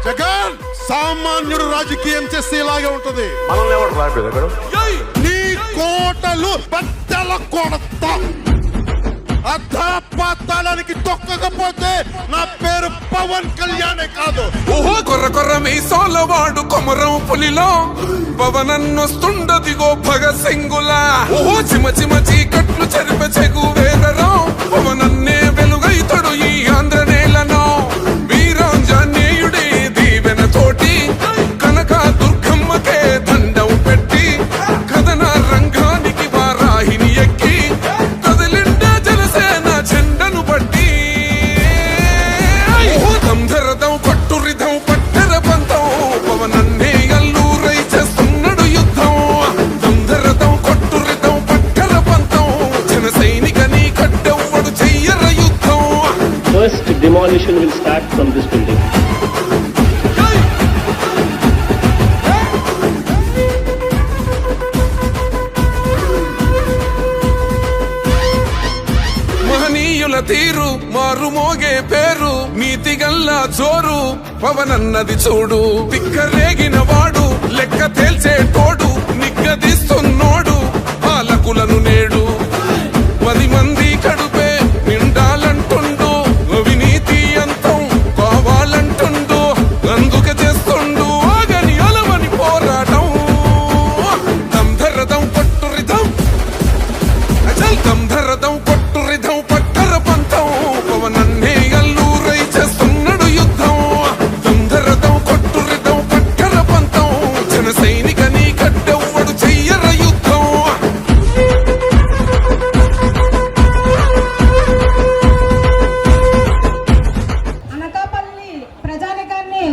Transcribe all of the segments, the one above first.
జగన్ సామాన్యుడు రాజకీయం చేస్తే ఇలాగే ఉంటది. మనల్ని ఎవరు రాలేదు నీ కోటలు బద్దల కొడతా. అధాపాతాళానికి తొక్కకపోతే నా పేరు పవన్ కళ్యాణే కాదు. ఓహో కొర్ర కొర్ర మీసోలవాడు కొమరం పులిలో పవనన్నొస్తుండదిగో భగత్ సింగులా. ఓహో చిమ చిమ చీకట్లు చెరిప చెగు వేదరం పవనన్నే వెలుగైతడు ఈ ఆంధ్ర నేలను. వీరాంజనేయుడే దీవెన తోటి కనక దుర్గమ్మకే దండం పెట్టి కథన రంగానికి వారాహిని ఎక్కి కదిలిండే జనసేన చెండను బట్టి. దంధరదం పట్టురిదం పట్టర పంతం పవనన్నే అల్లూరై చేస్తున్నాడు యుద్ధం. దంధరదం కొట్టురిదం పట్టర పంతం జన సైనికని కట్టెవ్వడు చెయ్యర యుద్ధం. First demolition will start from this building. మహనీయుల తీరు మారుమోగే పేరు నీతిగల్లా జోరు పవనన్నది చూడు. తిక్కరేగిన వాడు లెక్క తేల్చే తోడు నిగ్గదీస్తున్నోడు పాలకులను నేడు. 10 మంది కడుపే నిండాలంటుండు అవినీతి అంతం కావాలంటుండు. అందుకే చేస్తుండు ఆగని అలవని పోరాటం. దంధరదం పట్టురిదం అజల్ దంధరదం కొట్టురిదం పట్టర పంతం పవనన్నే అల్లూరై చేస్తున్నాడు యుద్ధం. దంధరదం కొట్టురిదం పట్టర పంతం జన సైనికని కట్టెవ్వడు చెయ్యర యుద్ధం. అనకాపల్లి ప్రజానికాన్ని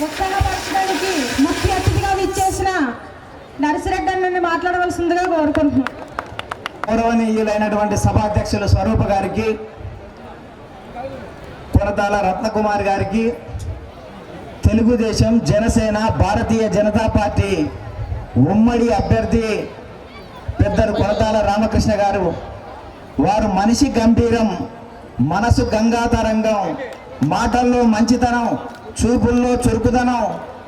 ఉత్సాహపరచడానికి ముఖ్య అతిథిగా విచ్చేసిన నర్సిరెడ్డి అన్నని మాట్లాడవలసిందిగా కోరుకుంటున్నాం. గౌరవనీయులైనటువంటి సభాధ్యక్షులు స్వరూప గారికి, కొనతాల రత్నకుమార్ గారికి, తెలుగుదేశం జనసేన భారతీయ జనతా పార్టీ ఉమ్మడి అభ్యర్థి పెద్దలు కొనతాల రామకృష్ణ గారు, వారు మనిషి గంభీరం, మనసు గంగాతరంగం, మాటల్లో మంచితనం, చూపుల్లో చురుకుదనం,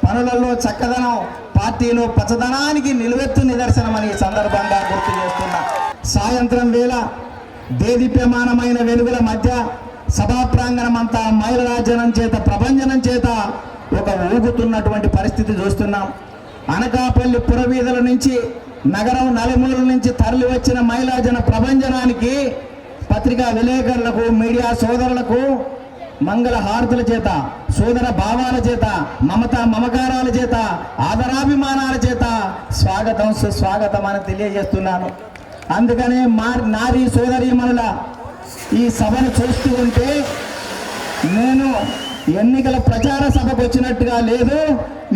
పనులలో చక్కదనం, పార్టీలో పచ్చదనానికి నిలువెత్తు నిదర్శనమని ఈ సందర్భంగా గుర్తు చేస్తున్నా. సాయంత్రం వేళ దేదీప్యమానమైన వెలుగుల మధ్య సభా ప్రాంగణం అంతా మైలరాజనం చేత ప్రభంజనం చేత ఒక ఊగుతున్నటువంటి పరిస్థితి చూస్తున్నాం. అనకాపల్లి పురవీధుల నుంచి నగరం నలుమూలల నుంచి తరలి వచ్చిన మైలాజన ప్రభంజనానికి పత్రికా విలేకరులకు, మీడియా సోదరులకు మంగళ హారతుల చేత, సోదర భావాల చేత, మమతా మమకారాల చేత, ఆదరాభిమానాల చేత స్వాగతం సుస్వాగతం అని తెలియజేస్తున్నాను. అందుకనే నారీ సోదరీమణుల ఈ సభను చూస్తూ ఉంటే నేను ఎన్నికల ప్రచార సభకు వచ్చినట్టుగా లేదు,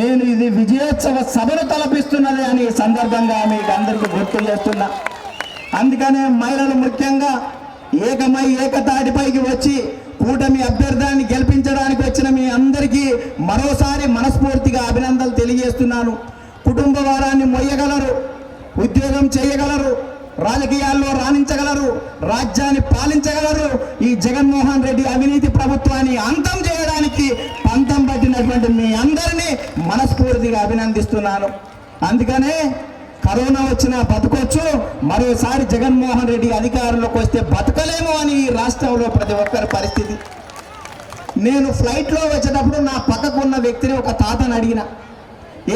నేను ఇది విజయోత్సవ సభను తలపిస్తున్నది అని సందర్భంగా మీకు అందరికీ గుర్తు చేస్తున్నా. అందుకనే మహిళలు ముఖ్యంగా ఏకమై ఏకతాటిపైకి వచ్చి కూటమి అభ్యర్థాన్ని గెలిపించడానికి వచ్చిన మీ అందరికీ మరోసారి మనస్ఫూర్తిగా అభినందనలు తెలియజేస్తున్నాను. కుటుంబ భారాన్ని మొయ్యగలరు, ఉద్యోగం చేయగలరు, రాజకీయాల్లో రాణించగలరు, రాజ్యాన్ని పాలించగలరు. ఈ జగన్మోహన్ రెడ్డి అవినీతి ప్రభుత్వాన్ని అంతం చేయడానికి పంతం పట్టినటువంటి మీ అందరినీ మనస్ఫూర్తిగా అభినందిస్తున్నాను. అందుకనే కరోనా వచ్చినా బతకొచ్చు, మరోసారి జగన్మోహన్ రెడ్డి అధికారంలోకి వస్తే బతకలేము అని ఈ రాష్ట్రంలో ప్రతి ఒక్కరి పరిస్థితి. నేను ఫ్లైట్లో వచ్చేటప్పుడు నా పక్కకు ఉన్న వ్యక్తిని ఒక తాతని అడిగిన,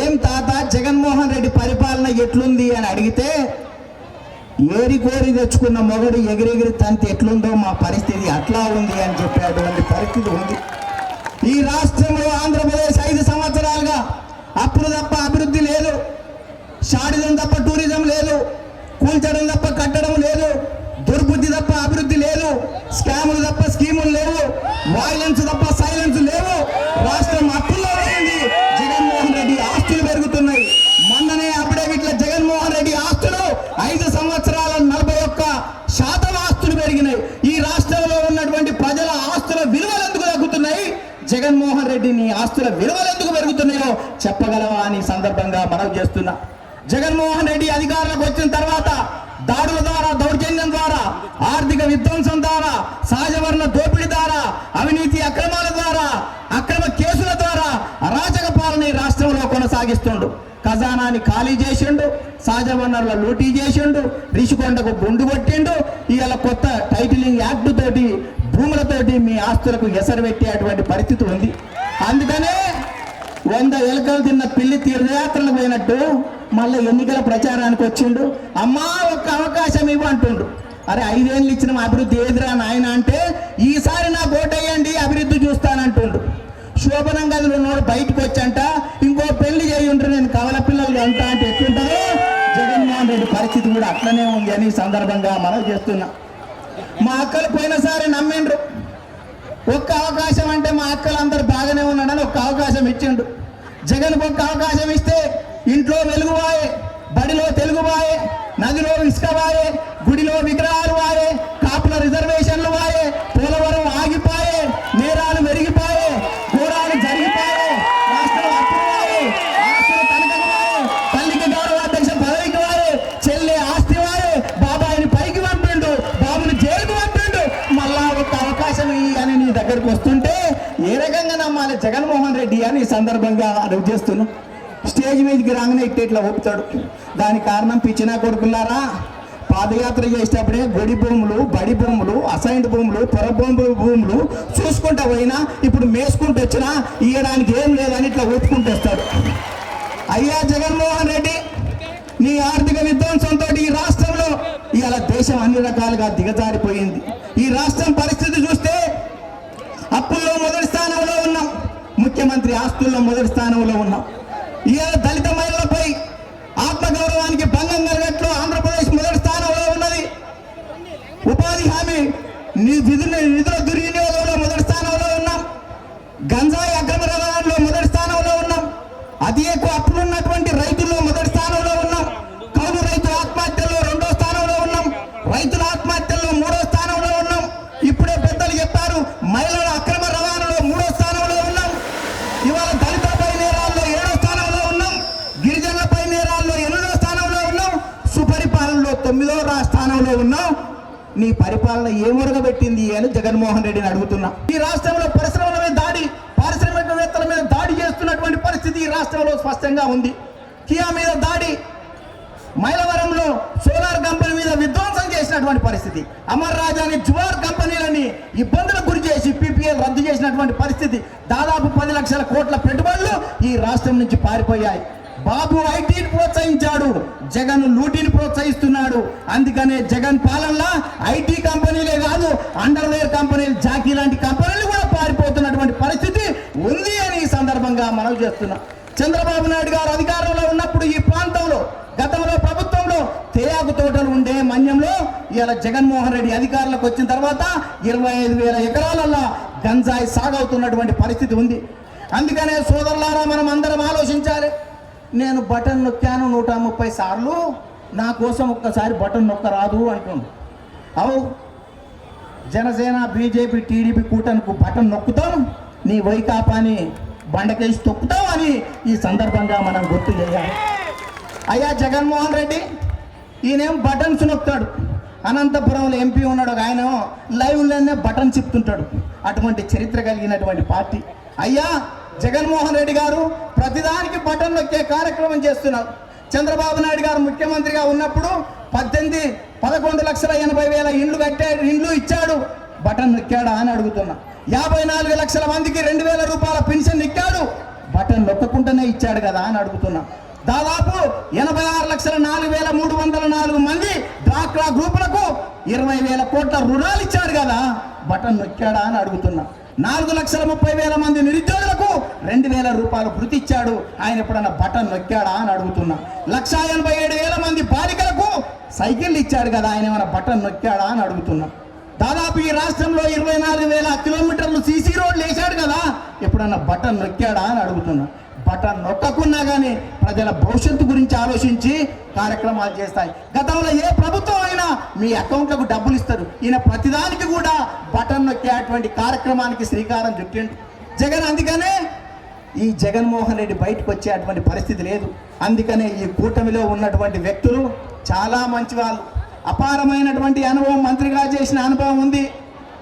ఏం తాత జగన్మోహన్ రెడ్డి పరిపాలన ఎట్లుంది అని అడిగితే, ఏరి కోరి తెచ్చుకున్న మొగడు ఎగిరెగిరి తంతి ఎట్లుందో మా పరిస్థితి అట్లా ఉంది అని చెప్పేటువంటి పరిస్థితి ఉంది. ఈ రాష్ట్రంలో ఆంధ్రప్రదేశ్ 5 సంవత్సరాలుగా అప్పుడు తప్ప అభివృద్ధి లేదు, షాడిజం తప్ప టూరిజం లేదు, కూల్చడం తప్ప కట్టడం లేదు, దుర్బుద్ధి తప్ప అభివృద్ధి లేదు, స్కాములు తప్ప స్కీములు లేవు, వైలెన్స్ తప్ప సైలెన్స్ లేవు. రాష్ట్రం అప్పుల్లో ఉంది. జగన్మోహన్ రెడ్డి ఆస్తులు పెరుగుతున్నాయి. మొన్ననే అఫిడవిట్ల జగన్మోహన్ రెడ్డి ఆస్తులు 5 సంవత్సరాల 41% ఆస్తులు పెరిగినాయి. ఈ రాష్ట్రంలో ఉన్నటువంటి ప్రజల ఆస్తుల విలువలు ఎందుకు తగ్గుతున్నాయి? జగన్మోహన్ రెడ్డి నీ ఆస్తుల విలువలు ఎందుకు పెరుగుతున్నాయో చెప్పగలవా అని సందర్భంగా మనవి చేస్తున్నా. జగన్మోహన్ రెడ్డి అధికారంలోకి వచ్చిన తర్వాత దాడుల ద్వారా, దౌర్జన్యం ద్వారా, ఆర్థిక విధ్వంసం ద్వారా, సహజ వనరుల దోపిడీ ద్వారా, అవినీతి అక్రమాల ద్వారా సాగిస్తుండు. ఖజానాని ఖాళీ చేసిండు, సహజ వనరుల లూటీ చేసిండు, రిషికొండకు గుండు కొట్టిండు. ఇవాళ కొత్త టైటిలింగ్ యాక్ట్ తోటి భూములతోటి మీ ఆస్తులకు ఎసరు పెట్టేటువంటి పరిస్థితి ఉంది. అందుకనే 100 ఎలుకలు తిన్న పిల్లి తీర్థయాత్రలకు పోయినట్టు మళ్ళీ ఎన్నికల ప్రచారానికి వచ్చిండు. అమ్మా ఒక్క అవకాశం ఇవ్వ అంటుండు. అరే 5 ఏళ్ళు ఇచ్చిన అభివృద్ధి ఏదిరా నాయన అంటే, ఈసారి నా ఓటేయండి అభివృద్ధి చూస్తానంటుండు. శోభనం గదిలో ఉన్నోడు బయటకు వచ్చంట ఇంకో పెళ్లి చేయి ఉంటే నేను కవల పిల్లలు అంట అంటే ఎట్లుంటారో జగన్మోహన్ రెడ్డి పరిస్థితి కూడా అట్లనే ఉంది అని సందర్భంగా మనం చేస్తున్నా. మా అక్కలు పోయినసారి నమ్మిండ్రు. ఒక్క అవకాశం అంటే మా అక్కలు అందరు బాగానే ఉన్నాడని ఒక్క అవకాశం ఇచ్చిండు. జగన్కు ఒక్క అవకాశం ఇస్తే ఇంట్లో వెలుగువాయే, బడిలో తెలుగువాయే, నదిలో ఇసుక వాయే, గుడిలో విగ్రహాలు వాయే, కాపుల రిజర్వేషన్లు వాయే, పోలవరం ఆగిపోయే, నేరాలు మెరిగిపోయే, ఘోరాలు జరిగిపోయే, రాష్ట్రం అప్పులు వాయే, ఆస్తులు తనఖకు వాయే, తల్లికి గౌరవాధ్యక్ష పదవికి వాయే, చెల్లె ఆస్తి వాయే, బాబాయిని పైకి పంపిండు, బాబుని జైలుకు పంపిండు. మళ్ళా ఒక అవకాశం అని నీ దగ్గరకు వస్తుంటే ఏ రకంగా నమ్మాలి జగన్మోహన్ రెడ్డి అని ఈ సందర్భంగా అడుగు చేస్తున్నాం. స్టేజ్ మీదకి రాగానే ఇట్లా ఊపుతాడు. దానికి కారణం పిచ్చిన కొడుకులారా, పాదయాత్ర చేసేటప్పుడే గుడి భూములు, బడి భూములు, అసైన్డ్ భూములు, పొర భూములు చూసుకుంటా పోయినా ఇప్పుడు మేసుకుంటూ వచ్చినా ఇవ్వడానికి ఏం లేదని ఇట్లా ఊపుకుంటూ వస్తాడు. అయ్యా జగన్మోహన్ రెడ్డి, నీ ఆర్థిక విధ్వంసంతో ఈ రాష్ట్రంలో ఇవాళ దేశం అన్ని రకాలుగా దిగజారిపోయింది. ఈ రాష్ట్రం పరిస్థితి చూస్తే అప్పుల్లో మొదటి స్థానంలో ఉన్నాం, ముఖ్యమంత్రి ఆస్తుల్లో మొదటి స్థానంలో ఉన్నాం. ఇవాళ దళిత మహిళలపై ఆత్మగౌరవానికి భంగం కలిగట్లు ఆంధ్రప్రదేశ్ మొదటి స్థానంలో ఉన్నది. ఉపాధి హామీ నిధుల దుర్వినియోగంలో మొదటి స్థానంలో ఉన్నాం. గంజాయి అక్రమ రవాణాలో మొదటి స్థానంలో ఉన్నాం. అతి ఎక్కువ అప్పులున్నటువంటి రైతుల్లో మొదటి స్థానంలో ఉన్నాం. కౌలు రైతుల ఆత్మహత్యల్లో 2వ స్థానంలో ఉన్నాం. రైతుల ఆత్మహత్యల్లో 3వ స్థానంలో ఉన్నాం. ఇప్పుడే పెద్దలు చెప్పారు, మహిళల అక్రమ రవాణాలో 3వ స్థానంలో ఉన్నాం. ఇవాళ దళితులపై నేరాల్లో 7వ స్థానంలో ఉన్నాం. గిరిజనులపై నేరాల్లో 8వ స్థానంలో ఉన్నాం. సుపరిపాలనలో 9వ స్థానంలో ఉన్నాం. నీ పరిపాలన ఏమొరగబెట్టింది అని జగన్మోహన్ రెడ్డిని అడుగుతున్నా. ఈ రాష్ట్రంలో పరిశ్రమల మీద దాడి, పారిశ్రామికవేత్తల మీద దాడి చేస్తున్నటువంటి పరిస్థితి ఈ రాష్ట్రంలో స్పష్టంగా ఉంది. కియా మీద దాడి, మైలవరంలో సోలార్ కంపెనీ మీద విధ్వంసం చేసినటువంటి పరిస్థితి, అమర్ రాజాని జువార్ కంపెనీలని ఇబ్బందులకు గురి చేసి పీపీఎల్ రద్దు చేసినటువంటి పరిస్థితి, దాదాపు 10 లక్షల కోట్ల పెట్టుబడులు ఈ రాష్ట్రం నుంచి పారిపోయాయి. బాబు ఐటీని ప్రోత్సహించాడు, జగన్ లూటీని ప్రోత్సహిస్తున్నాడు. అందుకనే జగన్ పాలనలో ఐటీ కంపెనీలే కాదు, అండర్వేర్ కంపెనీలు, జాకీ లాంటి కంపెనీలు కూడా పారిపోతున్నటువంటి పరిస్థితి ఉంది అని ఈ సందర్భంగా మనవి చేస్తున్నాం. చంద్రబాబు నాయుడు గారు అధికారంలో ఉన్నప్పుడు ఈ ప్రాంతంలో గతంలో ప్రభుత్వంలో తేయాకు తోటలు ఉండే మన్యంలో ఇవాళ జగన్మోహన్ రెడ్డి అధికారంలోకి వచ్చిన తర్వాత 25,000 ఎకరాలలో గంజాయి సాగవుతున్నటువంటి పరిస్థితి ఉంది. అందుకనే సోదరులారా, మనం అందరం ఆలోచించాలి. నేను బటన్ నొక్కాను 130 సార్లు, నా కోసం ఒక్కసారి బటన్ నొక్కరాదు అంటుండు. అవు జనసేన, బీజేపీ, టీడీపీ కూటమికు బటన్ నొక్కుతాం, నీ వైకాపాని బండకేసి తొక్కుతాం అని ఈ సందర్భంగా మనం గుర్తు చేయాలి. అయ్యా జగన్మోహన్ రెడ్డి, ఈయనేం బటన్స్ నొక్కుతాడు. అనంతపురంలో ఎంపీ ఉన్నాడు, ఆయన లైవ్లోనే బటన్ చెప్తుంటాడు. అటువంటి చరిత్ర కలిగినటువంటి పార్టీ. అయ్యా జగన్మోహన్ రెడ్డి గారు ప్రతిదానికి బటన్ నొక్కే కార్యక్రమం చేస్తున్నారు. చంద్రబాబు నాయుడు గారు ముఖ్యమంత్రిగా ఉన్నప్పుడు 11,80,000 ఇండ్లు ఇచ్చాడు, బటన్ నొక్కాడా అని అడుగుతున్నా. 54 లక్షల మందికి 2,000 రూపాయల పెన్షన్ ఇచ్చాడు, బటన్ నొక్కకుండానే ఇచ్చాడు కదా అని అడుగుతున్నా. దాదాపు 86,04,304 మంది డ్వాక్రా గ్రూపులకు 20,000 కోట్ల రుణాలు ఇచ్చాడు కదా, బటన్ నొక్కాడా అని అడుగుతున్నా. 4,30,000 మంది నిరుద్యోగులకు 2,000 రూపాయలు వృత్తి ఇచ్చాడు, ఆయన ఎప్పుడన్నా బటన్ నొక్కాడా అని అడుగుతున్నా. 1,87,000 మంది బాలికలకు సైకిళ్ళు ఇచ్చాడు కదా, ఆయన ఏమైనా బటన్ నొక్కాడా అని అడుగుతున్నా. దాదాపు ఈ రాష్ట్రంలో 24,000 కిలోమీటర్లు సీసీ రోడ్లు వేశాడు కదా, ఎప్పుడన్నా బటన్ నొక్కాడా అని అడుగుతున్నా. బటన్ నొక్కకున్నా కానీ ప్రజల భవిష్యత్తు గురించి ఆలోచించి కార్యక్రమాలు చేస్తాయి. గతంలో ఏ ప్రభుత్వం అయినా మీ అకౌంట్లకు డబ్బులు ఇస్తారు, ఈయన ప్రతిదానికి కూడా బటన్ నొక్కేటువంటి కార్యక్రమానికి శ్రీకారం చుట్టిండు జగన్. అందుకనే ఈ జగన్మోహన్ రెడ్డి బయటకు వచ్చేటువంటి పరిస్థితి లేదు. అందుకనే ఈ కూటమిలో ఉన్నటువంటి వ్యక్తులు చాలా మంచి వాళ్ళు, అపారమైనటువంటి అనుభవం, మంత్రిగా చేసిన అనుభవం ఉంది.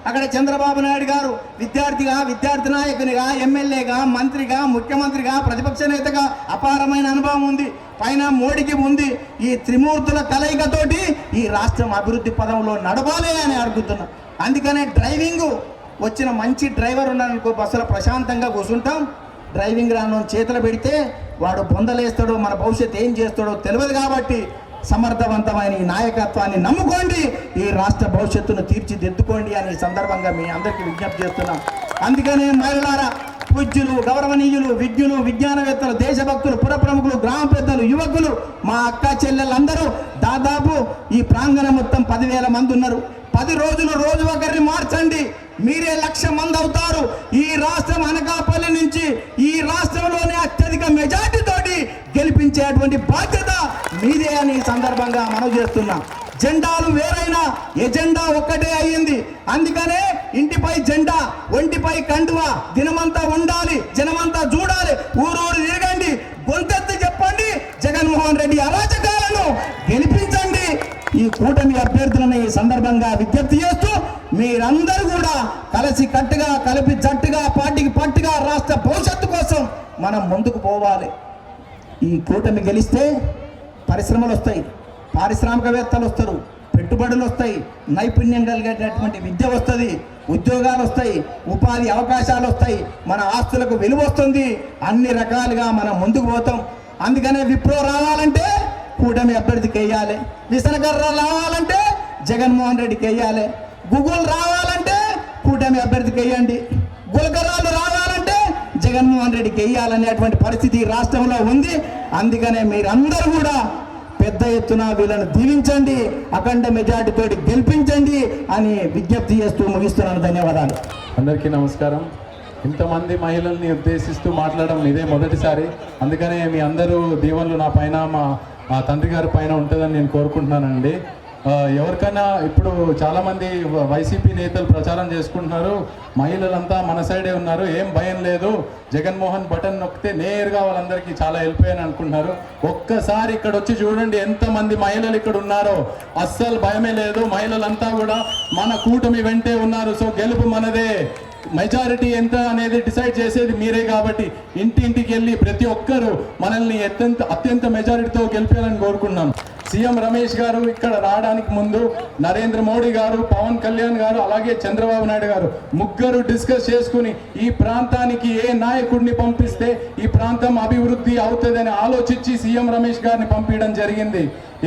అక్కడ చంద్రబాబు నాయుడు గారు విద్యార్థిగా, విద్యార్థి నాయకునిగా, ఎమ్మెల్యేగా, మంత్రిగా, ముఖ్యమంత్రిగా, ప్రతిపక్ష నేతగా అపారమైన అనుభవం ఉంది. పైన మోడీకి ఉంది. ఈ త్రిమూర్తుల కలయికతోటి ఈ రాష్ట్రం అభివృద్ధి పదంలో నడవాలి అని అడుగుతున్నా. అందుకనే డ్రైవింగ్ వచ్చిన మంచి డ్రైవర్ ఉన్నారనుకో, బస్సులో ప్రశాంతంగా కూర్చుంటాం. డ్రైవింగ్ రాను చేతులు పెడితే వాడు బొందలేస్తాడో, మన భవిష్యత్తు ఏం చేస్తాడో తెలియదు. కాబట్టి సమర్థవంతమైన ఈ నాయకత్వాన్ని నమ్ముకోండి, ఈ రాష్ట్ర భవిష్యత్తును తీర్చిదిద్దుకోండి అని ఈ సందర్భంగా మీ అందరికీ విజ్ఞప్తి చేస్తున్నాం. అందుకనే మహిళలారా, పూజ్యులు, గౌరవనీయులు, విజ్ఞులు, విజ్ఞానవేత్తలు, దేశభక్తులు, పుర ప్రముఖులు, గ్రామ పెద్దలు, యువకులు, మా అక్క చెల్లెళ్ళందరూ దాదాపు ఈ ప్రాంగణం మొత్తం 10,000 మంది ఉన్నారు. 10 రోజులు రోజు ఒకరిని మార్చండి, మీరే 1,00,000 మంది అవుతారు. ఈ రాష్ట్రం అనకాపల్లి నుంచి ఈ రాష్ట్రంలోనే అత్యధిక మెజార్టీ తోటి గెలిపించేటువంటి బాధ్యత మీదే అని సందర్భంగా మనవి చేస్తున్నా. జెండాలు వేరైనా ఎజెండా ఒక్కటే అయ్యింది. అందుకనే ఇంటిపై జెండా, ఒంటిపై కండువా దినమంతా ఉండాలి, జనమంతా చూడాలి. ఊరూరు తిరగండి, గొంతెత్తి చెప్పండి, జగన్మోహన్ రెడ్డి అరాచకాలను గెలిపించండి. ఈ కూటమి అభ్యర్థులను ఈ సందర్భంగా విజ్ఞప్తి చేస్తూ మీరందరూ కూడా కలిసి కట్టుగా, కలిపి జట్టుగా, పార్టీకి పట్టుగా రాష్ట్ర భవిష్యత్తు కోసం మనం ముందుకు పోవాలి. ఈ కూటమి గెలిస్తే పరిశ్రమలు వస్తాయి, పారిశ్రామికవేత్తలు వస్తారు, పెట్టుబడులు వస్తాయి, నైపుణ్యం కలిగేటటువంటి విద్య వస్తుంది, ఉద్యోగాలు వస్తాయి, ఉపాధి అవకాశాలు వస్తాయి, మన ఆస్తులకు విలువ వస్తుంది. అన్ని రకాలుగా మనం ముందుకు పోతాం. అందుకనే విప్రో రావాలంటే కూటమి అభ్యర్థికి వేయాలి, విసనకర్ర రావాలంటే జగన్మోహన్ రెడ్డికి వేయాలి, గూగుల్ రావాలంటే కూటమి అభ్యర్థికి వేయండి, గులకరాలు రావాలంటే జగన్మోహన్ రెడ్డికి వేయాలనేటువంటి పరిస్థితి రాష్ట్రంలో ఉంది. అందుకనే మీరందరూ కూడా పెద్ద ఎత్తున వీళ్ళను దీవించండి, అఖండ మెజార్టీతో గెలిపించండి అని విజ్ఞప్తి చేస్తూ ముగిస్తున్నాను. ధన్యవాదాలు. అందరికీ నమస్కారం. ఇంతమంది మహిళల్ని ఉద్దేశిస్తూ మాట్లాడడం ఇదే మొదటిసారి. అందుకనే మీ అందరూ దీవెనలు నా పైన, మా తండ్రి గారి పైన ఉంటుందని నేను కోరుకుంటున్నానండి. ఎవరికైనా ఇప్పుడు చాలామంది వైసీపీ నేతలు ప్రచారం చేసుకుంటున్నారు, మహిళలంతా మన సైడే ఉన్నారు, ఏం భయం లేదు, జగన్మోహన్ బటన్ నొక్కితే నేరుగా వాళ్ళందరికీ చాలా హెల్ప్ అయ్యని అనుకుంటున్నారు. ఒక్కసారి ఇక్కడ వచ్చి చూడండి ఎంతమంది మహిళలు ఇక్కడ ఉన్నారో. అస్సలు భయమే లేదు, మహిళలంతా కూడా మన కూటమి వెంటే ఉన్నారు. సో గెలుపు మనదే. మెజారిటీ ఎంత అనేది డిసైడ్ చేసేది మీరే. కాబట్టి ఇంటింటికి వెళ్ళి ప్రతి ఒక్కరూ మనల్ని అత్యంత మెజారిటీతో గెలిపేయాలని కోరుకున్నాం. సీఎం రమేష్ గారు ఇక్కడ రావడానికి ముందు నరేంద్ర మోడీ గారు, పవన్ కళ్యాణ్ గారు, అలాగే చంద్రబాబు నాయుడు గారు ముగ్గురు డిస్కస్ చేసుకుని ఈ ప్రాంతానికి ఏ నాయకుడిని పంపిస్తే ఈ ప్రాంతం అభివృద్ధి అవుతుందని ఆలోచించి సీఎం రమేష్ గారిని పంపించడం జరిగింది.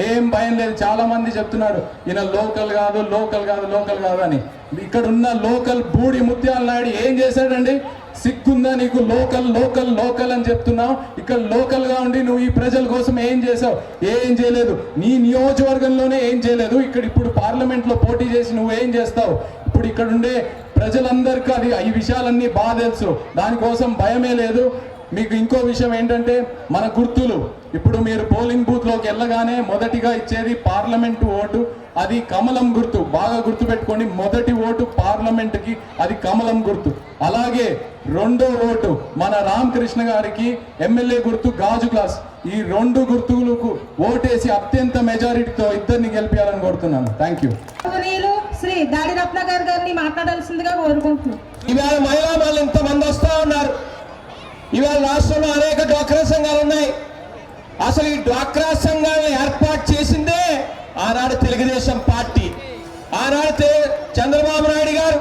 ఏం భయం లేదు. చాలా మంది చెప్తున్నారు ఈయన లోకల్ కాదు, లోకల్ కాదు, లోకల్ కాదు అని. ఇక్కడ ఉన్న లోకల్ బూడి ముత్యాల నాయుడు ఏం చేశాడండి? సిగ్గుందా నీకు? లోకల్ లోకల్ లోకల్ అని చెప్తున్నావు. ఇక్కడ లోకల్ గా ఉండి నువ్వు ఈ ప్రజల కోసం ఏం చేసావు? ఏం చేయలేదు. నీ నియోజకవర్గంలోనే ఏం చేయలేదు. ఇక్కడ ఇప్పుడు పార్లమెంట్ లో పోటీ చేసి నువ్వు ఏం చేస్తావు? ఇప్పుడు ఇక్కడ ఉండే ప్రజలందరికీ అది ఈ విషయాలన్నీ బాగా తెలుసు. దానికోసం భయమే లేదు. మీకు ఇంకో విషయం ఏంటంటే మన గుర్తులు, ఇప్పుడు మీరు పోలింగ్ బూత్ లోకి వెళ్ళగానే మొదటిగా ఇచ్చేది పార్లమెంటు ఓటు, అది కమలం గుర్తు. బాగా గుర్తు పెట్టుకోండి, మొదటి ఓటు పార్లమెంటుకి అది కమలం గుర్తు. అలాగే రెండో ఓటు మన రామకృష్ణ గారికి ఎమ్మెల్యే గుర్తు గాజు గ్లాస్. ఈ రెండు గుర్తులకు ఓటేసి అత్యంత మెజారిటీతో ఇద్దరిని గెలిపించాలని కోరుతున్నాను. Thank you. శ్రీ దాడి రత్నాకర్ గారిని మాట్లాడాల్సిందిగా కోరుకుంటున్నాను. ఇవాళ మహిళా వాళ్ళు ఇంతమంది వస్తూ ఉన్నారు. ఇవాళ రాష్ట్రంలో అనేక డ్వాక్రా సంఘాలు ఉన్నాయి. అసలు ఈ డ్వాక్రా సంఘాలను ఏర్పాటు చేసిందే ఆనాడు తెలుగుదేశం పార్టీ, ఆనాడు చంద్రబాబు నాయుడు గారు,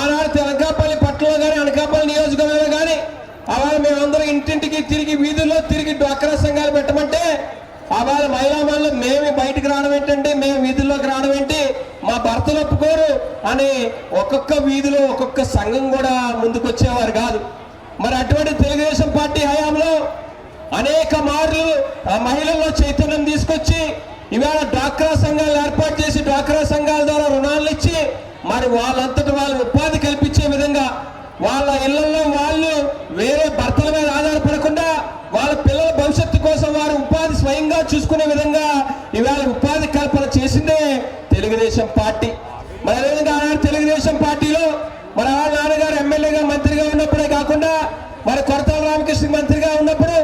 ఆనాడు అనకాపల్లి పట్టణంలో కానీ అనకాపల్లి నియోజకవర్గంలో కానీ అవాళ మేమందరం ఇంటింటికి తిరిగి వీధుల్లో తిరిగి డ్వాక్రా సంఘాలు పెట్టమంటే అవాళ మహిళా వాళ్ళు మేము బయటకు రావడం ఏంటంటే, మేము వీధుల్లోకి రావడం ఏంటి, మా భర్తలు ఒప్పుకోరు అని ఒక్కొక్క వీధిలో ఒక్కొక్క సంఘం కూడా ముందుకు వచ్చేవారు కాదు. మరి అటువంటి తెలుగుదేశం పార్టీ హయాంలో అనేక మార్లు ఆ మహిళల్లో చైతన్యం తీసుకొచ్చి ఇవాళ డ్వాక్రా సంఘాలు ఏర్పాటు చేసి డ్వాక్రా సంఘాల ద్వారా రుణాలు ఇచ్చి మరి వాళ్ళంతటి వాళ్ళు ఉపాధి కల్పించే విధంగా వాళ్ళ ఇళ్లలో వాళ్ళు వేరే భర్తల మీద ఆధారపడకుండా వాళ్ళ పిల్లల భవిష్యత్తు కోసం వారు ఉపాధి స్వయంగా చూసుకునే విధంగా ఇవాళ ఉపాధి కల్పన చేసిందే తెలుగుదేశం పార్టీ. మరి అదేవిధంగా ఆనాడు తెలుగుదేశం పార్టీలో మరి ఆ నాన్నగారు ఎమ్మెల్యేగా మంత్రిగా ఉన్నప్పుడే కాకుండా మరి కొరటాల రామకృష్ణ మంత్రిగా ఉన్నప్పుడు,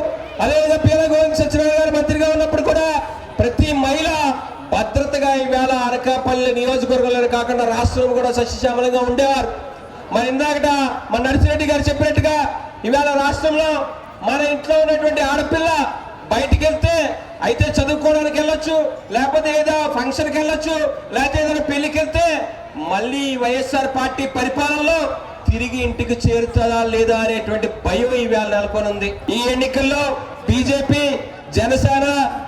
అదేవిధంగా పీల గోవింద సత్యనారాయణ గారు మంత్రిగా ఉన్నప్పుడు కూడా ప్రతి మహిళ భద్రతగా ఇవాళ అనకాపల్లి నియోజకవర్గం నియోజకవర్గంలో కాకుండా రాష్ట్రం కూడా సస్యశ్యామలంగా ఉండేవారు. మరి ఇందాకట మన నర్సిరెడ్డి గారు చెప్పినట్టుగా ఇవాళ రాష్ట్రంలో మన ఇంట్లో ఉన్నటువంటి ఆడపిల్ల బయటికి వెళ్తే అయితే చదువుకోవడానికి వెళ్ళొచ్చు, లేకపోతే ఏదో ఫంక్షన్కి వెళ్ళొచ్చు, లేకపోతే ఏదైనా పెళ్లికి వెళ్తే మళ్ళీ వైఎస్ఆర్ పార్టీ పరిపాలనలో తిరిగి ఇంటికి చేరుతుందా లేదా అనేటువంటి భయం ఈవేళ నెలకొని ఉంది. ఈ ఎన్నికల్లో బీజేపీ, జనసేన,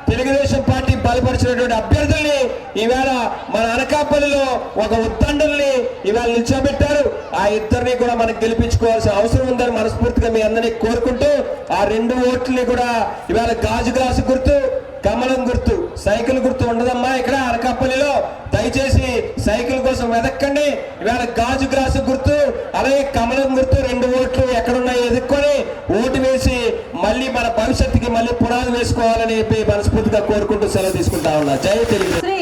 తెలుగుదేశం పార్టీ బలపరిచినటువంటి అభ్యర్థుల్ని ఈవేళ మన అనకాపల్లిలో ఒక ఉద్దండుల్ని ఈవేళ నిల్చోబెట్టారు. ఆ ఇద్దరిని కూడా మనకు గెలిపించుకోవాల్సిన అవసరం ఉందని మనస్ఫూర్తిగా మీ అందరినీ కోరుకుంటూ ఆ 2 ఓట్లని కూడా ఈవేళ గాజు గ్లాసు గుర్తు, కమలం గుర్తు, సైకిల్ గుర్తు ఉండదమ్మా ఇక్కడ అనకాపల్లిలో. దయచేసి సైకిల్ కోసం వెదక్కండి. ఇవాళ గాజు గ్లాసు గుర్తు, అలాగే కమలం గుర్తు 2 ఓట్లు ఎక్కడున్నాయో ఎదుర్కొని ఓటు వేసి మళ్ళీ మన భవిష్యత్తుకి మళ్ళీ పునాది వేసుకోవాలని చెప్పి మనస్ఫూర్తిగా కోరుకుంటూ సెలవు తీసుకుంటా ఉన్నా. జై తెలుగు. శ్రీ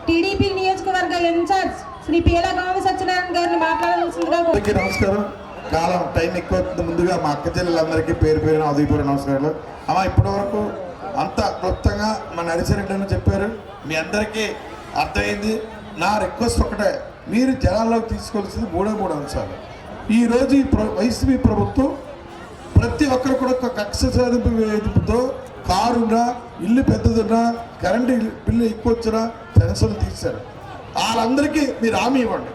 టీడీపీ నియోజకవర్గ ఇన్ఛార్జ్ శ్రీ పీలగామి సత్యనారాయణ గారిని మాట్లాడాల్సిందిగా అందరికీ నమస్కారం. కాలం టైం ఎక్కువ ముందుగా మా అక్క చెల్లెలందరికీ పేరు పేరున ఉదయపూర్వ నమస్కారాలు. అమ్మ ఇప్పటి వరకు అంత క్లుప్తంగా మన నరిసిరెడ్డి అని చెప్పారు, మీ అందరికీ అర్థమైంది. నా రిక్వెస్ట్ ఒకటే, మీరు జనాల్లోకి తీసుకోవాల్సింది 3 అంశాలు. ఈరోజు ఈ వైసీపీ ప్రభుత్వం ప్రతి ఒక్కరు కూడా ఒక కక్ష సాధింపు వేధింపుతో కారున్నా, ఇల్లు పెద్దదున్నా, కరెంటు బిల్లు ఎక్కువ వచ్చినా పెన్షన్ తీశారు. వాళ్ళందరికీ మీరు హామీ ఇవ్వండి.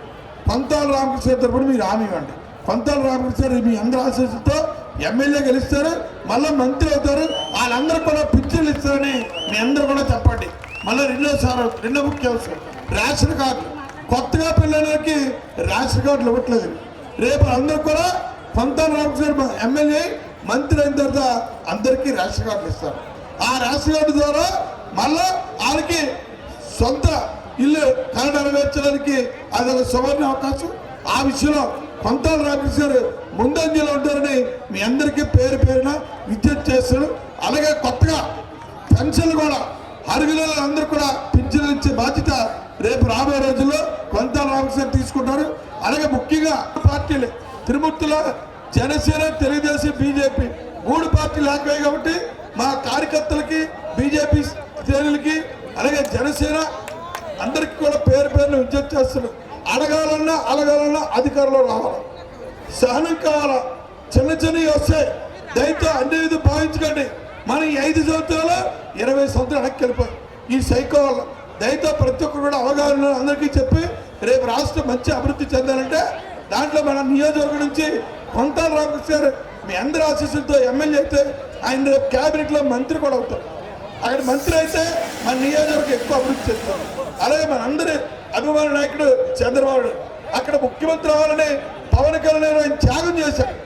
పంతాల రామకృష్ణ తరపున మీరు హామీ ఇవ్వండి. పంతాల రామకృష్ణ మీ అందరి ఆశీస్సుతో ఎమ్మెల్యే గెలుస్తారు, మళ్ళీ మంత్రి అవుతారు. వాళ్ళందరూ కూడా పింఛన్లు ఇస్తారని మీ అందరూ కూడా చెప్పండి. మళ్ళీ రెండో ముఖ్య అవసరం రేషన్ కార్డు. కొత్తగా పిల్లలకి రేషన్ కార్డులు ఇవ్వట్లేదు. రేపు అందరూ కూడా పంతాల రామకృష్ణ ఎమ్మెల్యే మంత్రి అయిన తర్వాత అందరికీ రేషన్ కార్డులు ఇస్తారు. ఆ రేషన్ కార్డు ద్వారా మళ్ళా వాళ్ళకి సొంత ఇల్లు కరెంట్ నెరవేర్చడానికి అది ఒక సువర్ణ అవకాశం. ఆ విషయంలో పంతాల రామకృష్ణ గారు ముందంజలో ఉంటారని మీ అందరికీ పేరు పేరున విజ్ఞప్తి చేస్తాడు. అలాగే కొత్తగా పెన్షన్లు కూడా అర్హులలో అందరూ కూడా పింఛన్లు ఇచ్చే బాధ్యత రేపు రాబోయే రోజుల్లో పంతాల రామకృష్ణ తీసుకుంటారు. అలాగే ముఖ్యంగా పార్టీలు తిరుమూర్తిలో జనసేన, తెలుగుదేశం, బీజేపీ 3 పార్టీలు ఆగిపోయాయి కాబట్టి మా కార్యకర్తలకి, బీజేపీ శ్రేణులకి, అలాగే జనసేన అందరికీ కూడా పేరు పేరున విజ్ఞప్తి చేస్తారు. అడగాలన్నా అధికారంలో రావాలి, సహనం కావాలా. చిన్నవి వస్తే దయతో అన్ని విధంగా భావించకండి. మనం ఈ 5 సంవత్సరాలు 20 సంవత్సరాలు వెనక్కి వెళ్ళిపోయి ఈ సైకో వల్ల దయతో ప్రతి ఒక్కరు కూడా అవగాహన అందరికీ చెప్పి రేపు రాష్ట్రం మంచి అభివృద్ధి చెందాలంటే దాంట్లో మన నియోజకవర్గం నుంచి పంతాల రామకృష్ణ గారు మీ అందరి ఆశీస్సులతో ఎమ్మెల్యే అయితే ఆయన రేపు క్యాబినెట్లో మంత్రి కూడా అవుతారు. ఆయన మంత్రి అయితే మన నియోజకవర్గం ఎక్కువ అభివృద్ధి చేస్తారు. అలాగే మన అందరి అభిమాన నాయకుడు చంద్రబాబు అక్కడ ముఖ్యమంత్రి అవ్వాలని పవన్ కళ్యాణ్ ఆయన త్యాగం చేశాడు.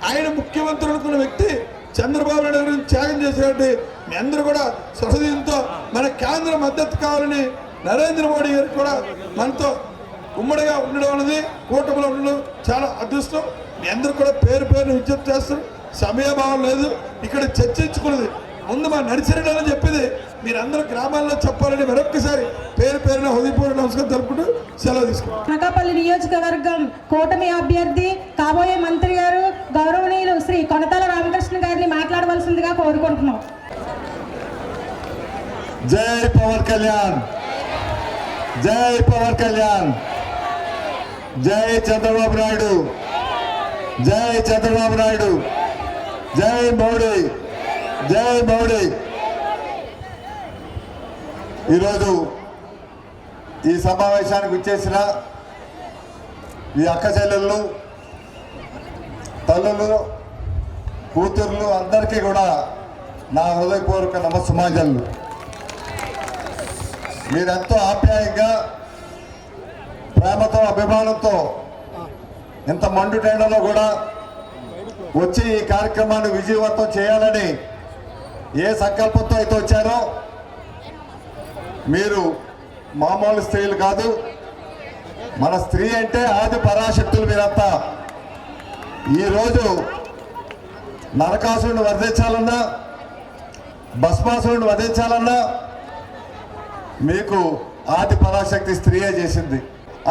ఆయన ముఖ్యమంత్రి అనుకున్న వ్యక్తి చంద్రబాబు నాయుడు గారిని త్యాగం చేసేటువంటి మీ అందరూ కూడా సహృదయంతో మన కేంద్ర మద్దతు కావాలని నరేంద్ర మోడీ గారికి కూడా మనతో ఉమ్మడిగా ఉండడం అనేది కూటమిలో ఉండడం చాలా అదృష్టం. మీ అందరూ కూడా పేరు పేరుని విజ్ఞప్తి చేస్తారు. సమయభావం లేదు, ఇక్కడ చర్చించుకున్నది ముందు మా నర్సిరెడ్డి అని చెప్పేది మీరందరూ గ్రామాల్లో చెప్పాలని మరొక్కసారి పేరు పేరున హృదయపూర్వక నమస్కారం తెలుపుకుంటూ సెలవు తీసుకుంటాం. అనకాపల్లి నియోజకవర్గం కూటమి అభ్యర్థి కాబోయే మంత్రి గారు గౌరవనీయులు శ్రీ కొనతాల రామకృష్ణ గారిని మాట్లాడవలసిందిగా కోరుకుంటున్నాం. జై పవన్ కళ్యాణ్, జై పవన్ కళ్యాణ్, జై చంద్రబాబు నాయుడు, జై చంద్రబాబు నాయుడు, జై మోడీ, జై మోడీ. ఈరోజు ఈ సమావేశానికి వచ్చేసిన ఈ అక్క చెల్లెళ్ళు, తల్లులు, కూతుర్లు అందరికీ కూడా నా హృదయపూర్వక నమస్సుమాంజలు. మీరెంతో ఆప్యాయంగా, ప్రేమతో, అభిమానంతో ఇంత మండు టైంలో కూడా వచ్చి ఈ కార్యక్రమాన్ని విజయవంతం చేయాలని ఏ సంకల్పంతో అయితే వచ్చారో, మీరు మామూలు స్త్రీలు కాదు. మన స్త్రీ అంటే ఆది పరాశక్తులు మీరంతా. ఈరోజు నరకాసురుని వధించాలన్నా, భస్మాసురుని వధించాలన్నా మీకు ఆది పరాశక్తి స్త్రీయే చేసింది.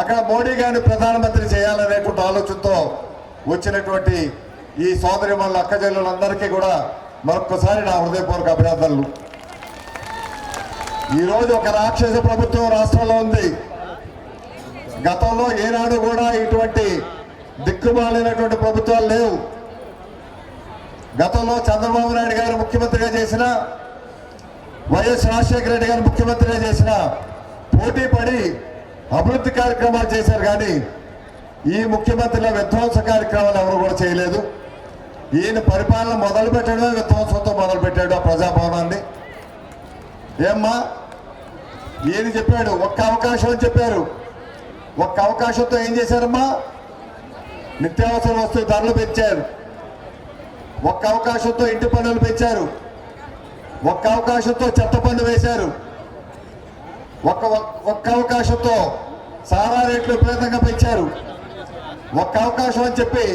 అక్కడ మోడీ గారిని ప్రధానమంత్రి చేయాలనేటువంటి ఆలోచనతో వచ్చినటువంటి ఈ సోదరిమణుల అక్కజల్లులందరికీ కూడా మరొక్కసారి నా హృదయపూర్వక అభినందనలు. ఈరోజు ఒక రాక్షస ప్రభుత్వం రాష్ట్రంలో ఉంది. గతంలో ఏనాడు కూడా ఇటువంటి దిక్కుమాలినటువంటి ప్రభుత్వాలు లేవు. గతంలో చంద్రబాబు నాయుడు గారు ముఖ్యమంత్రిగా చేసిన, వైఎస్ రాజశేఖర రెడ్డి గారు ముఖ్యమంత్రిగా చేసిన పోటీ పడి అభివృద్ధి కార్యక్రమాలు చేశారు. కానీ ఈ ముఖ్యమంత్రిలో విధ్వంస కార్యక్రమాలు ఎవరు కూడా చేయలేదు. ఈయన పరిపాలన మొదలు పెట్టడమే విధ్వంసంతో మొదలు పెట్టాడు ఆ ప్రజాభవనాన్ని. ఏమ్మా ఈయన చెప్పాడు ఒక్క అవకాశం అని చెప్పారు. ఒక్క అవకాశంతో ఏం చేశారమ్మా? నిత్యావసర వస్తువు ధరలు పెంచారు. ఒక్క అవకాశంతో ఇంటి పన్నులు పెంచారు. ఒక్క అవకాశంతో చెత్త పన్ను వేశారు. ఒక్క అవకాశంతో సారా రేట్లు విపరీతంగా పెంచారు. ఒక్క అవకాశం అని చెప్పి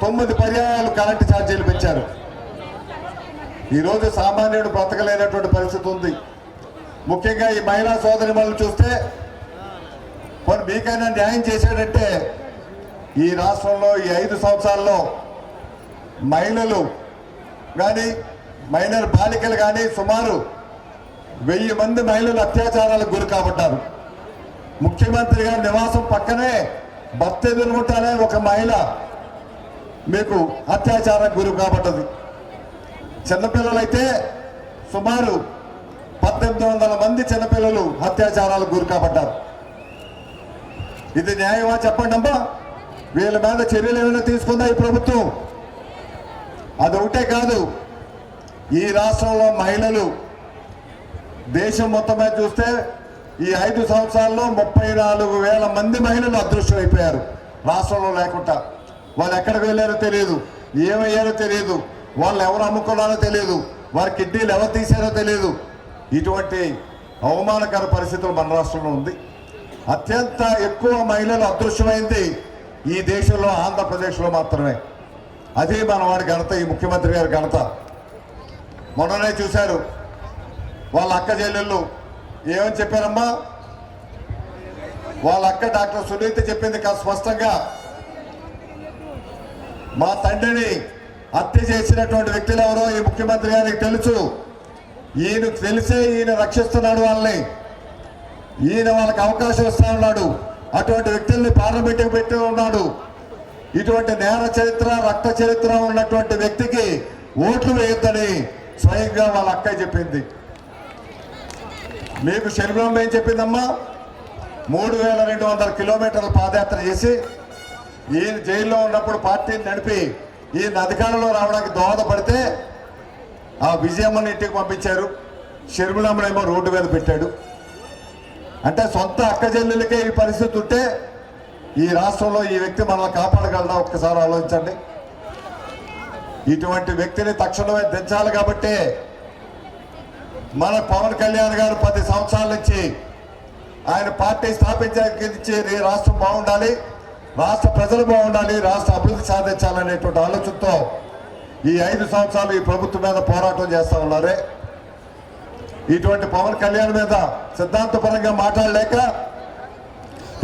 9 పర్యాయాలు కరెంటు ఛార్జీలు పెంచారు. ఈరోజు సామాన్యుడు బ్రతకలేనటువంటి పరిస్థితి ఉంది. ముఖ్యంగా ఈ మహిళా సోదరిమణులు చూస్తే కొన్ని మీకైనా న్యాయం చేశాడంటే ఈ రాష్ట్రంలో ఈ 5 సంవత్సరాల్లో మహిళలు కానీ మైనర్ బాలికలు కానీ సుమారు 1000 మంది మహిళలు అత్యాచారాలకు గురి కాబట్టారు. ముఖ్యమంత్రి గారి నివాసం పక్కనే భర్త ఎదుర్కొంటానే ఒక మహిళ మీకు అత్యాచారానికి గురి కాబట్టదు. చిన్నపిల్లలైతే సుమారు 1800 మంది చిన్నపిల్లలు అత్యాచారాలకు గురి కాబట్టారు. ఇది న్యాయమా చెప్పండి అమ్మా. వీళ్ళ మీద చర్యలు ఏమైనా తీసుకుందా ఈ ప్రభుత్వం? అది ఒకటే కాదు, ఈ రాష్ట్రంలో మహిళలు దేశం మొత్తం మీద చూస్తే ఈ 5 సంవత్సరాల్లో 34,000 మంది మహిళలు అదృశ్యమైపోయారు రాష్ట్రంలో లేకుండా. వాళ్ళు ఎక్కడికి వెళ్ళారో తెలియదు, ఏమయ్యారో తెలియదు, వాళ్ళు ఎవరు అమ్ముకున్నారో తెలియదు, వారి కిడ్నీలు ఎవరు తీశారో తెలియదు. ఇటువంటి అవమానకర పరిస్థితులు మన రాష్ట్రంలో ఉంది. అత్యంత ఎక్కువ మహిళలు అదృశ్యమైంది ఈ దేశంలో ఆంధ్రప్రదేశ్లో మాత్రమే. అది మన వాడి ఘనత, ఈ ముఖ్యమంత్రి గారి ఘనత. మొన్ననే చూశారు వాళ్ళ అక్క చెల్లెళ్ళు ఏమని చెప్పారమ్మా? వాళ్ళ అక్క డాక్టర్ సునీత చెప్పింది కాస్త స్పష్టంగా, మా తండ్రిని హత్య చేసినటువంటి వ్యక్తులు ఎవరో ఈ ముఖ్యమంత్రి గారికి తెలుసు. ఈయన తెలిసే ఈయన రక్షిస్తున్నాడు వాళ్ళని, ఈయన వాళ్ళకి అవకాశం ఇస్తా ఉన్నాడు, అటువంటి వ్యక్తుల్ని పార్లమెంట్కి పెట్టి ఉన్నాడు. ఇటువంటి నేర చరిత్ర, రక్త చరిత్ర ఉన్నటువంటి వ్యక్తికి ఓట్లు వేయొద్దని స్వయంగా వాళ్ళ అక్క చెప్పింది. మీకు శరీరం ఏం చెప్పిందమ్మా? 3200 కిలోమీటర్ల పాదయాత్ర చేసి ఈయన జైల్లో ఉన్నప్పుడు పార్టీని నడిపి ఈయన అధికారంలో రావడానికి దోహదపడితే ఆ విజయమ్మని ఇంటికి పంపించారు, షర్మిలమ్మనేమో రోడ్డు మీద పెట్టాడు. అంటే సొంత అక్క చెల్లెలకే ఈ పరిస్థితి ఉంటే ఈ రాష్ట్రంలో ఈ వ్యక్తి మనల్ని కాపాడగలడా? ఒక్కసారి ఆలోచించండి. ఇటువంటి వ్యక్తిని తక్షణమే దించాలి. కాబట్టి మన పవన్ కళ్యాణ్ గారు 10 సంవత్సరాల నుంచి ఆయన పార్టీ స్థాపించి ఈ రాష్ట్రం బాగుండాలి, రాష్ట్ర ప్రజలు బాగుండాలి, రాష్ట్ర అభివృద్ధి సాధించాలనేటువంటి ఆలోచనతో ఈ 5 సంవత్సరాలు ఈ ప్రభుత్వం మీద పోరాటం చేస్తూ ఉన్నారే. ఇటువంటి పవన్ కళ్యాణ్ మీద సిద్ధాంతపరంగా మాట్లాడలేక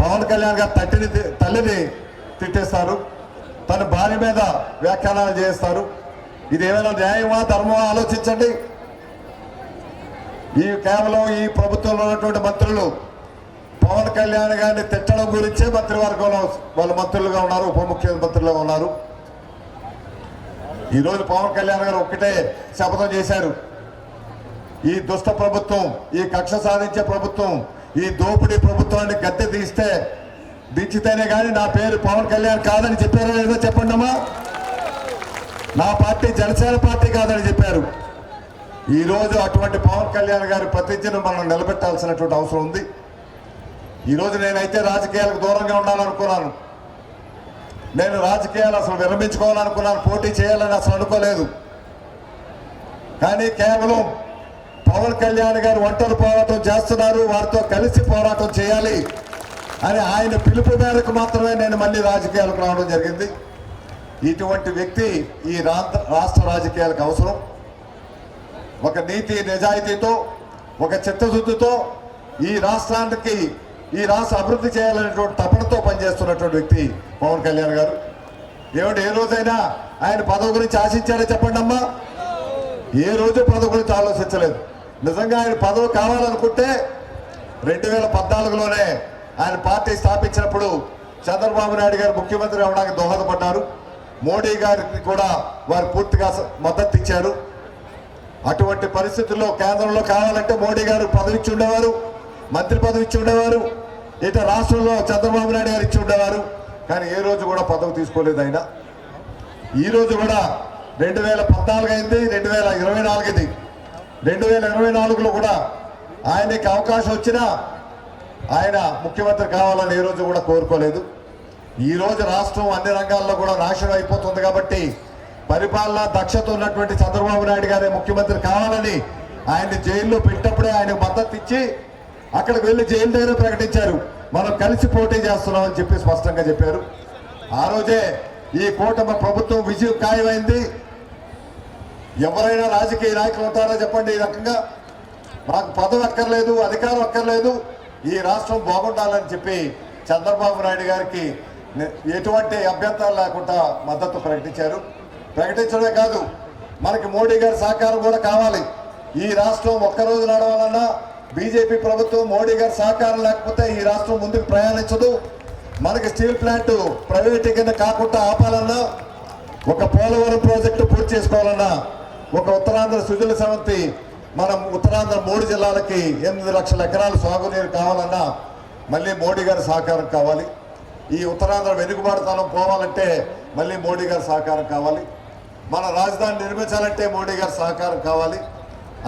పవన్ కళ్యాణ్ గారు తల్లిని తిట్టేస్తారు, తన భార్య మీద వ్యాఖ్యానాలు చేస్తారు. ఇది ఏమైనా న్యాయమా, ధర్మమా? ఆలోచించండి. కేవలం ఈ ప్రభుత్వంలో ఉన్నటువంటి మంత్రులు పవన్ కళ్యాణ్ గారిని తిట్టడం గురించే మంత్రివర్గంలో వాళ్ళు మంత్రులుగా ఉన్నారు, ఉప ముఖ్యమంత్రులుగా ఉన్నారు. ఈరోజు పవన్ కళ్యాణ్ గారు ఒక్కటే శపథం చేశారు, ఈ దుష్ట ప్రభుత్వం, ఈ కక్ష సాధించే ప్రభుత్వం, ఈ దోపిడీ ప్రభుత్వాన్ని గద్దె దించితేనే కానీ నా పేరు పవన్ కళ్యాణ్ కాదని చెప్పారో లేదో చెప్పండి అమ్మా. నా పార్టీ జనసేన పార్టీ కాదని చెప్పారు. ఈరోజు అటువంటి పవన్ కళ్యాణ్ గారి ప్రతిజ్ఞను మనం నిలబెట్టాల్సినటువంటి అవసరం ఉంది. ఈరోజు నేనైతే రాజకీయాలకు దూరంగా ఉండాలనుకున్నాను, నేను రాజకీయాలు అసలు విరమించుకోవాలనుకున్నాను, పోటీ చేయాలని అసలు అనుకోలేదు. కానీ కేవలం పవన్ కళ్యాణ్ గారు ఒంటరి పోరాటం చేస్తున్నారు, వారితో కలిసి పోరాటం చేయాలి అని ఆయన పిలుపు మేరకు మాత్రమే నేను మళ్ళీ రాజకీయాలకు రావడం జరిగింది. ఇటువంటి వ్యక్తి ఈ రాష్ట్ర రాజకీయాలకు అవసరం. ఒక నీతి నిజాయితీతో, ఒక చిత్తశుద్ధితో ఈ రాష్ట్రానికి, ఈ రాష్ట్ర అభివృద్ధి చేయాలనేటువంటి తపనతో పనిచేస్తున్నటువంటి వ్యక్తి పవన్ కళ్యాణ్ గారు. ఏమిటి ఏ రోజైనా ఆయన పదవి గురించి ఆశించారో చెప్పండి అమ్మా? ఏ రోజు పదవి గురించి ఆలోచించలేదు. నిజంగా ఆయన పదవి కావాలనుకుంటే 2014లోనే ఆయన పార్టీ స్థాపించినప్పుడు చంద్రబాబు నాయుడు గారు ముఖ్యమంత్రి అవడానికి దోహదపడ్డారు. మోడీ గారికి కూడా వారు పూర్తిగా మద్దతు ఇచ్చారు. అటువంటి పరిస్థితుల్లో కేంద్రంలో కావాలంటే మోడీ గారు పదవి ఇచ్చి ఉండేవారు, మంత్రి పదవి ఇచ్చి ఉండేవారు, ఇటు రాష్ట్రంలో చంద్రబాబు నాయుడు గారు ఇచ్చి ఉండేవారు. కానీ ఏ రోజు కూడా పదవి తీసుకోలేదు ఆయన. ఈ రోజు కూడా 2014 అయింది, 2024 అయింది. 2024లో కూడా ఆయనకి అవకాశం వచ్చినా ఆయన ముఖ్యమంత్రి కావాలని ఏ రోజు కూడా కోరుకోలేదు. ఈ రోజు రాష్ట్రం అన్ని రంగాల్లో కూడా నాశనం అయిపోతుంది కాబట్టి పరిపాలన దక్షత ఉన్నటువంటి చంద్రబాబు నాయుడు గారే ముఖ్యమంత్రి కావాలని ఆయన్ని జైల్లో పెట్టినప్పుడే ఆయనకు మద్దతు ఇచ్చి అక్కడికి వెళ్ళి జైలు దగ్గర ప్రకటించారు, మనం కలిసి పోటీ చేస్తున్నామని చెప్పి స్పష్టంగా చెప్పారు. ఆ రోజే ఈ కూటమి ప్రభుత్వం విజయం ఖాయమైంది. ఎవరైనా రాజకీయ నాయకులు ఉంటారో చెప్పండి, ఈ రకంగా మాకు పదవి అక్కర్లేదు, అధికారం అక్కర్లేదు, ఈ రాష్ట్రం బాగుండాలని చెప్పి చంద్రబాబు నాయుడు గారికి ఎటువంటి అభ్యంతరాలు లేకుండా మద్దతు ప్రకటించారు. ప్రకటించడమే కాదు, మనకి మోడీ గారి సహకారం కూడా కావాలి. ఈ రాష్ట్రం ఒక్కరోజు నడవాలన్నా బీజేపీ ప్రభుత్వం మోడీ గారి సహకారం లేకపోతే ఈ రాష్ట్రం ముందుకు ప్రయాణించదు. మనకి స్టీల్ ప్లాంట్ ప్రైవేటీకరణ కాకుండా ఆపాలన్నా, ఒక పోలవరం ప్రాజెక్టు పూర్తి చేసుకోవాలన్నా, ఒక ఉత్తరాంధ్ర సుజల సమితి మనం ఉత్తరాంధ్ర 3 జిల్లాలకి 8 లక్షల ఎకరాలు సాగునీరు కావాలన్నా మళ్ళీ మోడీ గారి సహకారం కావాలి. ఈ ఉత్తరాంధ్ర వెనుకబాటుతనం పోవాలంటే మళ్ళీ మోడీ గారి సహకారం కావాలి. మన రాజధాని నిర్మించాలంటే మోడీ గారి సహకారం కావాలి.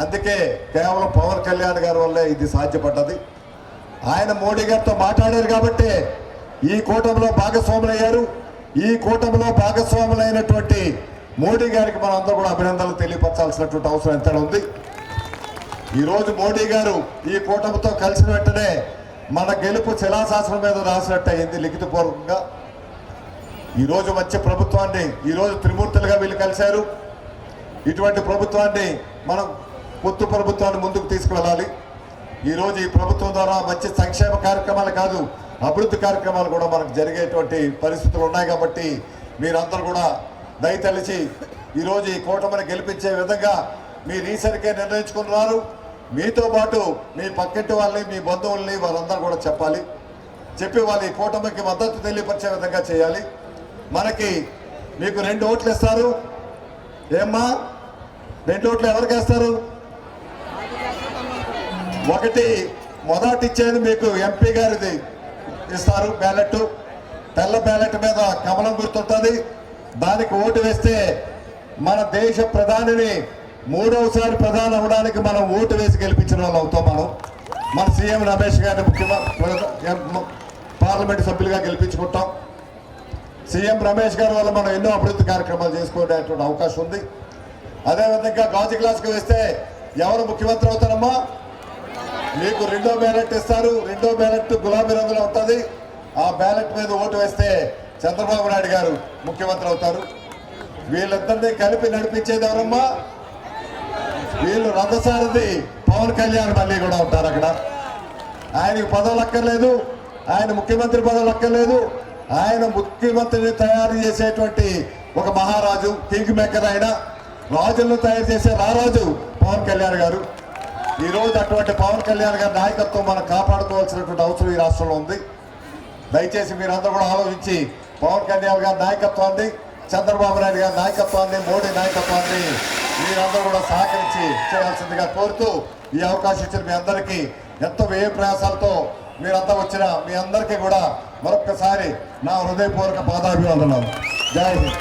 అందుకే కేవలం పవన్ కళ్యాణ్ గారి వల్లే ఇది సాధ్యపడ్డది. ఆయన మోడీ గారితో మాట్లాడారు కాబట్టి ఈ కూటమిలో భాగస్వాములు అయ్యారు. ఈ కూటమిలో భాగస్వాములైనటువంటి మోడీ గారికి మనం అందరూ కూడా అభినందనలు తెలియపరచాల్సినటువంటి అవసరం ఎంతైనా ఉంది. ఈరోజు మోడీ గారు ఈ కూటమితో కలిసిన వెంటనే మన గెలుపు శిలాశాసనం మీద రాసినట్టు అయింది లిఖితపూర్వకంగా. ఈరోజు మంచి ప్రభుత్వాన్ని ఈరోజు త్రిమూర్తులుగా వీళ్ళు కలిశారు. ఇటువంటి ప్రభుత్వాన్ని మనం పొత్తు ప్రభుత్వాన్ని ముందుకు తీసుకువెళ్ళాలి. ఈరోజు ఈ ప్రభుత్వం ద్వారా మంచి సంక్షేమ కార్యక్రమాలు కాదు, అభివృద్ధి కార్యక్రమాలు కూడా మనకు జరిగేటువంటి పరిస్థితులు ఉన్నాయి. కాబట్టి మీరందరూ కూడా దయతలిచి ఈరోజు ఈ కూటమిని గెలిపించే విధంగా మీరు ఈసరికే నిర్ణయించుకున్నారు. మీతో పాటు మీ పక్కింటి వాళ్ళని, మీ బంధువుల్ని వాళ్ళందరూ కూడా చెప్పాలి. చెప్పి వాళ్ళు ఈ కూటమికి మద్దతు తెలియపరిచే విధంగా చేయాలి. మనకి మీకు 2 ఓట్లు ఇస్తారు. ఏమ్మా 2 ఓట్లు ఎవరికి వేస్తారు? ఒకటి మొదటి ఇచ్చేది మీకు ఎంపీ గారిది ఇస్తారు బ్యాలెట్. తెల్ల బ్యాలెట్ మీద కమలం గుర్తుంటుంది. దానికి ఓటు వేస్తే మన దేశ ప్రధానిని 3వసారి ప్రధాని అవడానికి మనం ఓటు వేసి గెలిపించిన వాళ్ళు అవుతాం. మన సీఎం రమేష్ గారిని పార్లమెంట్ సభ్యులుగా గెలిపించుకుంటాం. సీఎం రమేష్ గారి వల్ల మనం ఎన్నో అభివృద్ధి కార్యక్రమాలు చేసుకోవడానికి అవకాశం ఉంది. అదేవిధంగా గాజు గ్లాస్కి వేస్తే ఎవరు ముఖ్యమంత్రి అవుతారమ్మా? మీకు 2వ బ్యాలెట్ ఇస్తారు. 2వ బ్యాలెట్ గులాబీ రంగులో ఉంటుంది. ఆ బ్యాలెట్ మీద ఓటు వేస్తే చంద్రబాబు నాయుడు గారు ముఖ్యమంత్రి అవుతారు. వీళ్ళిద్దరినీ కలిపి నడిపించేది ఎవరమ్మా? వీళ్ళు రథసారథి పవన్ కళ్యాణ్ మళ్ళీ కూడా ఉంటారు అక్కడ. ఆయనకు పదవులు అక్కర్లేదు, ఆయన ముఖ్యమంత్రి పదవులు అక్కర్లేదు. ఆయన ముఖ్యమంత్రిని తయారు చేసేటువంటి ఒక మహారాజు, కింగ్ మేకర్. ఆయన రాజులను తయారు చేసే రారాజు పవన్ కళ్యాణ్ గారు. ఈరోజు అటువంటి పవన్ కళ్యాణ్ గారి నాయకత్వం మనం కాపాడుకోవాల్సినటువంటి అవసరం ఈ రాష్ట్రంలో ఉంది. దయచేసి మీరందరూ కూడా ఆలోచించి పవన్ కళ్యాణ్ గారి నాయకత్వాన్ని, చంద్రబాబు నాయుడు గారి నాయకత్వాన్ని, మోడీ నాయకత్వాన్ని మీరందరూ కూడా సహకరించి చేయాల్సిందిగా కోరుతూ ఈ అవకాశం ఇచ్చిన మీ అందరికీ ఎంతో వ్యయ ప్రయాసాలతో మీరంతా వచ్చిన మీ అందరికీ కూడా మరొక్కసారి నా హృదయపూర్వక పాదాభివందనాలు. జై హింద్.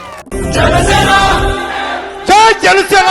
జై జనసేన.